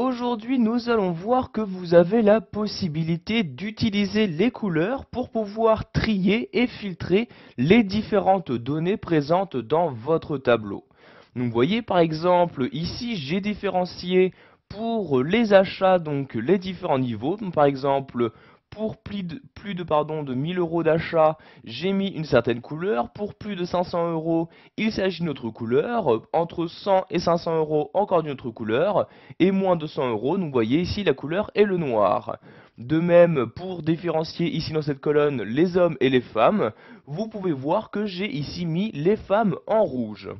Aujourd'hui, nous allons voir que vous avez la possibilité d'utiliser les couleurs pour pouvoir trier et filtrer les différentes données présentes dans votre tableau. Donc, vous voyez par exemple, ici, j'ai différencié pour les achats, donc les différents niveaux. Donc, par exemple, pour de 1000 euros d'achat, j'ai mis une certaine couleur. Pour plus de 500 euros, il s'agit d'une autre couleur. Entre 100 et 500 euros, encore d'une autre couleur. Et moins de 100 euros, vous voyez ici la couleur est le noir. De même, pour différencier ici dans cette colonne les hommes et les femmes, vous pouvez voir que j'ai ici mis les femmes en rouge.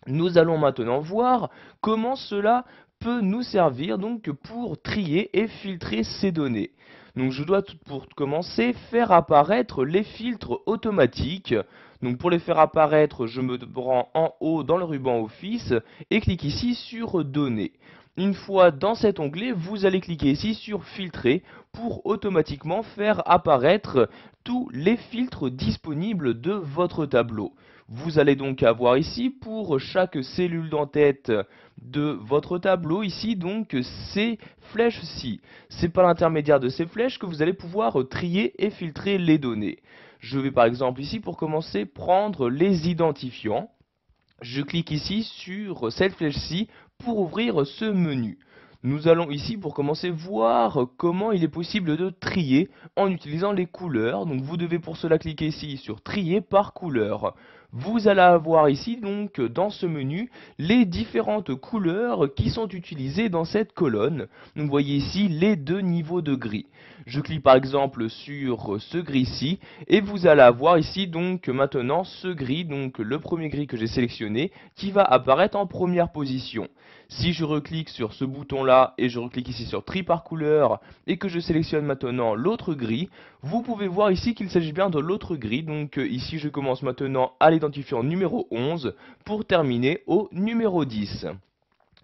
Nous allons maintenant voir comment cela peut nous servir donc pour trier et filtrer ces données. Donc je dois pour commencer faire apparaître les filtres automatiques. Donc pour les faire apparaître, je me rends en haut dans le ruban Office et clique ici sur Données. Une fois dans cet onglet, vous allez cliquer ici sur Filtrer pour automatiquement faire apparaître tous les filtres disponibles de votre tableau. Vous allez donc avoir ici pour chaque cellule d'entête de votre tableau ici donc ces flèches-ci. C'est par l'intermédiaire de ces flèches que vous allez pouvoir trier et filtrer les données. Je vais par exemple ici pour commencer prendre les identifiants. Je clique ici sur cette flèche-ci pour ouvrir ce menu. Nous allons ici pour commencer voir comment il est possible de trier en utilisant les couleurs. Donc vous devez pour cela cliquer ici sur trier par couleur. Vous allez avoir ici donc dans ce menu les différentes couleurs qui sont utilisées dans cette colonne. Donc vous voyez ici les deux niveaux de gris. Je clique par exemple sur ce gris-ci et vous allez avoir ici donc maintenant ce gris, donc le premier gris que j'ai sélectionné qui va apparaître en première position. Si je reclique sur ce bouton-là et je reclique ici sur tri par couleur et que je sélectionne maintenant l'autre gris, vous pouvez voir ici qu'il s'agit bien de l'autre gris. Donc ici je commence maintenant à l'identifiant numéro 11 pour terminer au numéro 10.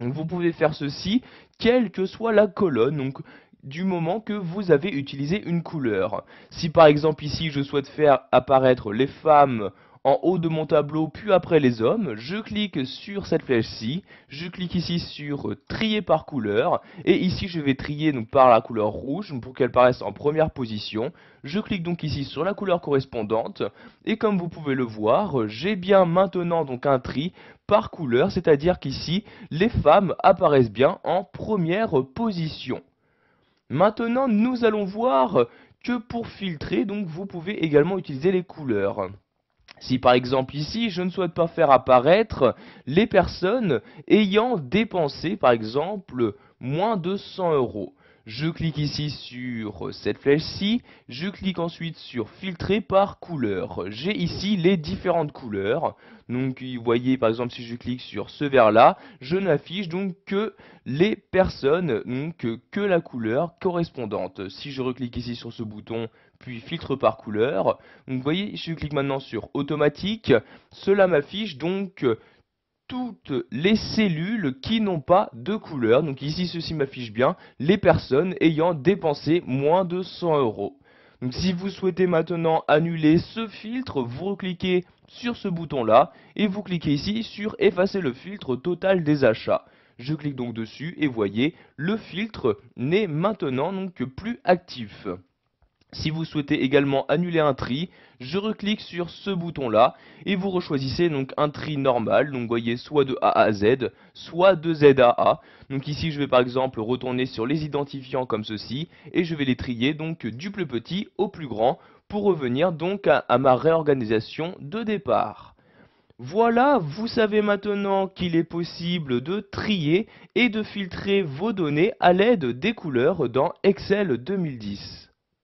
Donc, vous pouvez faire ceci quelle que soit la colonne. Donc du moment que vous avez utilisé une couleur. Si par exemple ici je souhaite faire apparaître les femmes en haut de mon tableau puis après les hommes, je clique sur cette flèche-ci, je clique ici sur trier par couleur et ici je vais trier donc par la couleur rouge pour qu'elle paraisse en première position. Je clique donc ici sur la couleur correspondante et comme vous pouvez le voir, j'ai bien maintenant donc un tri par couleur, c'est-à-dire qu'ici les femmes apparaissent bien en première position. Maintenant, nous allons voir que pour filtrer, donc vous pouvez également utiliser les couleurs. Si par exemple ici, je ne souhaite pas faire apparaître les personnes ayant dépensé par exemple moins de 100 euros. Je clique ici sur cette flèche-ci, je clique ensuite sur filtrer par couleur. J'ai ici les différentes couleurs. Donc vous voyez par exemple si je clique sur ce vert-là, je n'affiche donc que les personnes, donc que la couleur correspondante. Si je reclique ici sur ce bouton, puis filtre par couleur, donc vous voyez je clique maintenant sur automatique, cela m'affiche donc toutes les cellules qui n'ont pas de couleur. Donc ici, ceci m'affiche bien les personnes ayant dépensé moins de 100 euros. Donc si vous souhaitez maintenant annuler ce filtre, vous recliquez sur ce bouton-là et vous cliquez ici sur effacer le filtre total des achats. Je clique donc dessus et voyez, le filtre n'est maintenant donc plus actif. Si vous souhaitez également annuler un tri, je reclique sur ce bouton-là et vous rechoisissez donc un tri normal, donc vous voyez soit de A à Z, soit de Z à A. Donc ici je vais par exemple retourner sur les identifiants comme ceci et je vais les trier donc du plus petit au plus grand pour revenir donc à ma réorganisation de départ. Voilà, vous savez maintenant qu'il est possible de trier et de filtrer vos données à l'aide des couleurs dans Excel 2010.